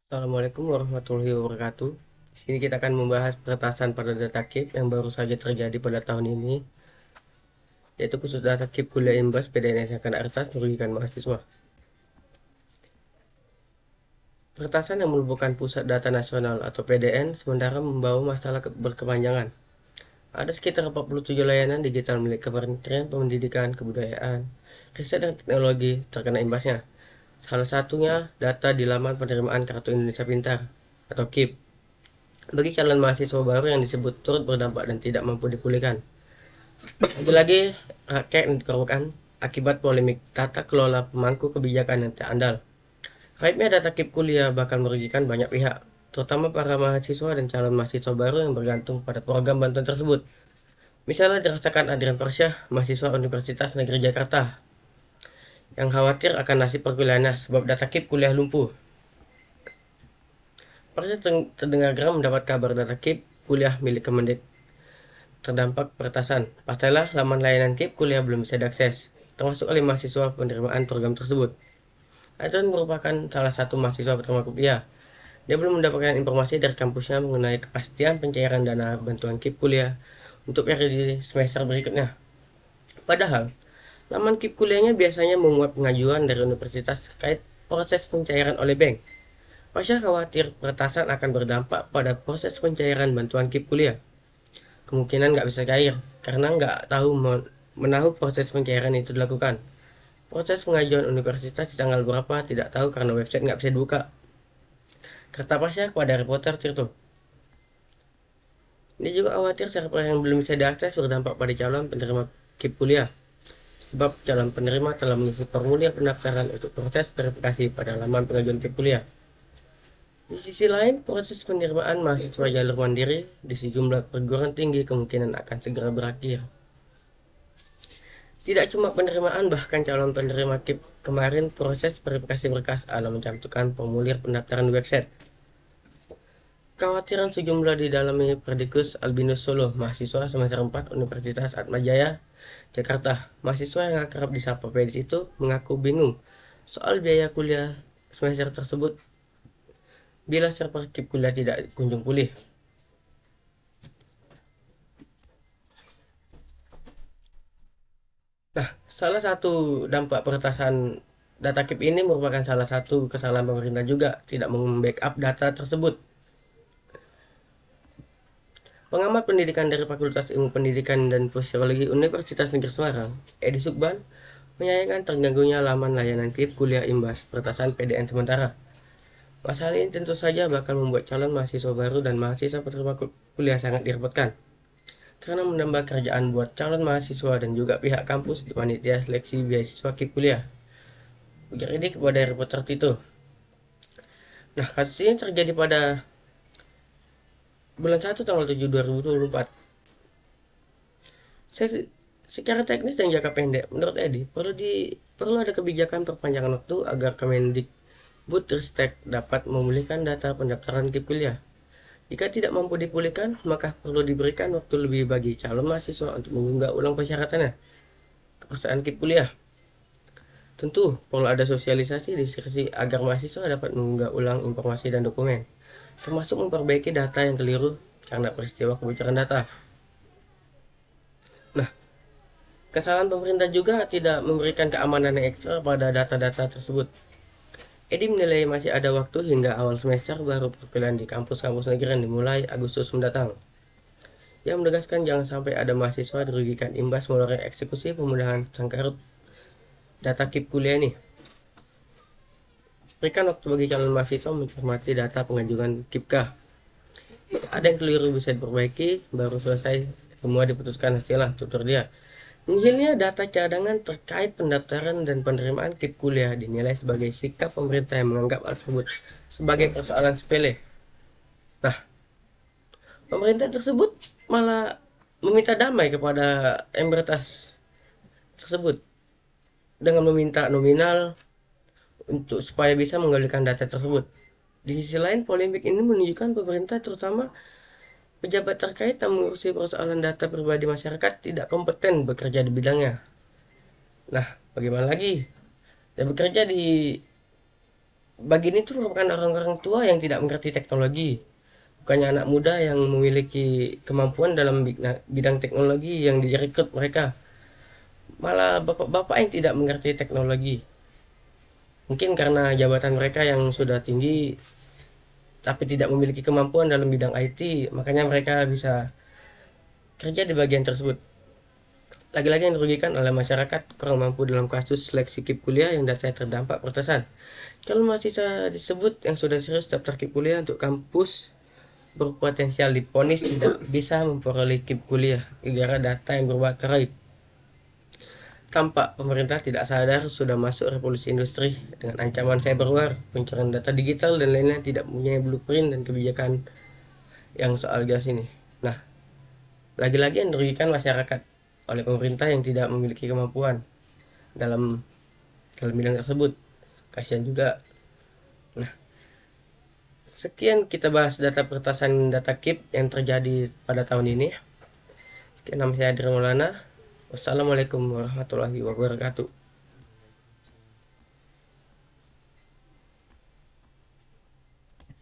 Assalamualaikum warahmatullahi wabarakatuh. Di sini kita akan membahas peretasan pada data KIP yang baru saja terjadi pada tahun ini, yaitu khusus data KIP kuliah imbas PDNS yang kena retas merugikan mahasiswa. Peretasan yang merupakan Pusat Data Nasional atau PDN sementara membawa masalah berkepanjangan. Ada sekitar 47 layanan digital milik Kementerian Pendidikan, Kebudayaan, Riset dan Teknologi terkena imbasnya. Salah satunya data di laman penerimaan Kartu Indonesia Pintar atau KIP. Bagi calon mahasiswa baru yang disebut turut berdampak dan tidak mampu dipulihkan. Lagi-lagi rakyat yang dikorbankan akibat polemik tata kelola pemangku kebijakan yang tak andal. Raibnya data KIP kuliah bakal merugikan banyak pihak, terutama para mahasiswa dan calon mahasiswa baru yang bergantung pada program bantuan tersebut. Misalnya dirasakan Adrian Persyah, mahasiswa Universitas Negeri Jakarta, yang khawatir akan nasib perkuliahannya sebab data KIP kuliah lumpuh. Persyah terdengar geram mendapat kabar data KIP kuliah milik Kemendik terdampak peretasan. Pastilah laman layanan KIP kuliah belum bisa diakses, termasuk oleh mahasiswa penerimaan program tersebut. Adrian merupakan salah satu mahasiswa penerima kuliah. Dia belum mendapatkan informasi dari kampusnya mengenai kepastian pencairan dana bantuan KIP kuliah untuk periode semester berikutnya. Padahal, laman KIP kuliahnya biasanya memuat pengajuan dari universitas terkait proses pencairan oleh bank. Pasha khawatir peretasan akan berdampak pada proses pencairan bantuan KIP kuliah. Kemungkinan nggak bisa cair karena nggak tahu menahu proses pencairan itu dilakukan. Proses pengajuan universitas di tanggal berapa tidak tahu karena website nggak bisa dibuka. Kata Pasha kepada reporter Tirto. Dia juga khawatir server yang belum bisa diakses berdampak pada calon penerima KIP kuliah. Sebab calon penerima telah mengisi formulir pendaftaran untuk proses verifikasi pada laman pengajuan KIP kuliah. Di sisi lain, proses penerimaan mahasiswa jalur mandiri di sejumlah perguruan tinggi kemungkinan akan segera berakhir. Tidak cuma penerimaan, bahkan calon penerima KIP kemarin proses verifikasi berkas ala mencantumkan formulir pendaftaran website. Kekhawatiran sejumlah di dalamnya Perdikus Albinus Solo, mahasiswa semester 4 Universitas Atmajaya, Jakarta. Mahasiswa yang akrab disapa Pedis itu mengaku bingung soal biaya kuliah semester tersebut bila server KIP kuliah tidak kunjung pulih. Nah, salah satu dampak peretasan data KIP ini merupakan salah satu kesalahan pemerintah juga tidak membackup data tersebut. Pengamat pendidikan dari Fakultas Ilmu Pendidikan dan Sosiologi Universitas Negeri Semarang, Edi Sukban, menyayangkan terganggunya laman layanan KIP kuliah imbas peretasan PDN sementara. Masalah ini tentu saja bakal membuat calon mahasiswa baru dan mahasiswa penerima kuliah sangat direpotkan, karena menambah kerjaan buat calon mahasiswa dan juga pihak kampus di panitia seleksi beasiswa KIP kuliah. Ujar ini kepada reporter Tito. Nah, kasus ini terjadi pada bulan 1 tanggal 7 2024. Secara teknis dan jangka pendek, menurut Edi, perlu ada kebijakan perpanjangan waktu agar Kemendikbudristek dapat memulihkan data pendaftaran KIP kuliah. Jika tidak mampu dipulihkan, maka perlu diberikan waktu lebih bagi calon mahasiswa untuk mengunggah ulang persyaratannya ke perusahaan KIP kuliah. Tentu perlu ada sosialisasi diskresi agar mahasiswa dapat mengunggah ulang informasi dan dokumen, termasuk memperbaiki data yang keliru karena peristiwa kebocoran data. Nah, kesalahan pemerintah juga tidak memberikan keamanan yang ekstra pada data-data tersebut. Edi menilai masih ada waktu hingga awal semester baru perkuliahan di kampus-kampus negeri yang dimulai Agustus mendatang. Ia menegaskan jangan sampai ada mahasiswa dirugikan imbas melalui eksekusi pemudahan sangkarut data KIP kuliah ini. Berikan waktu bagi calon mahasiswa mencermati data pengajuan KIPK. Ada yang keliru bisa diperbaiki, baru selesai semua diputuskan hasilnya, tutur dia. Nihilnya data cadangan terkait pendaftaran dan penerimaan KIP kuliah dinilai sebagai sikap pemerintah yang menganggap hal tersebut sebagai persoalan sepele. Nah, pemerintah tersebut malah meminta damai kepada embretas tersebut dengan meminta nominal untuk supaya bisa menggalikan data tersebut. Di sisi lain, polemik ini menunjukkan pemerintah terutama pejabat terkait yang mengurusi persoalan data pribadi masyarakat tidak kompeten bekerja di bidangnya. Nah, bagaimana lagi? Dia bekerja di bagi ini tuh merupakan orang-orang tua yang tidak mengerti teknologi, bukannya anak muda yang memiliki kemampuan dalam bidang teknologi yang direkrut mereka, malah bapak-bapak yang tidak mengerti teknologi. Mungkin karena jabatan mereka yang sudah tinggi tapi tidak memiliki kemampuan dalam bidang IT, makanya mereka bisa kerja di bagian tersebut. Lagi-lagi yang dirugikan oleh masyarakat kurang mampu dalam kasus seleksi KIP kuliah yang datanya terdampak peretasan. Kalau mahasiswa disebut yang sudah serius daftar KIP kuliah untuk kampus berpotensial diponis tidak bisa memperoleh KIP kuliah gara data yang berbahaya raib. Tampak pemerintah tidak sadar sudah masuk revolusi industri dengan ancaman cyber war, pencurian data digital dan lainnya, tidak punya blueprint dan kebijakan yang soal gas ini. Nah, lagi-lagi yang dirugikan masyarakat oleh pemerintah yang tidak memiliki kemampuan dalam bidang tersebut. Kasihan juga. Nah, sekian kita bahas data peretasan data KIP yang terjadi pada tahun ini. Sekian, nama saya Adrian Maulana. Wassalamualaikum warahmatullahi wabarakatuh.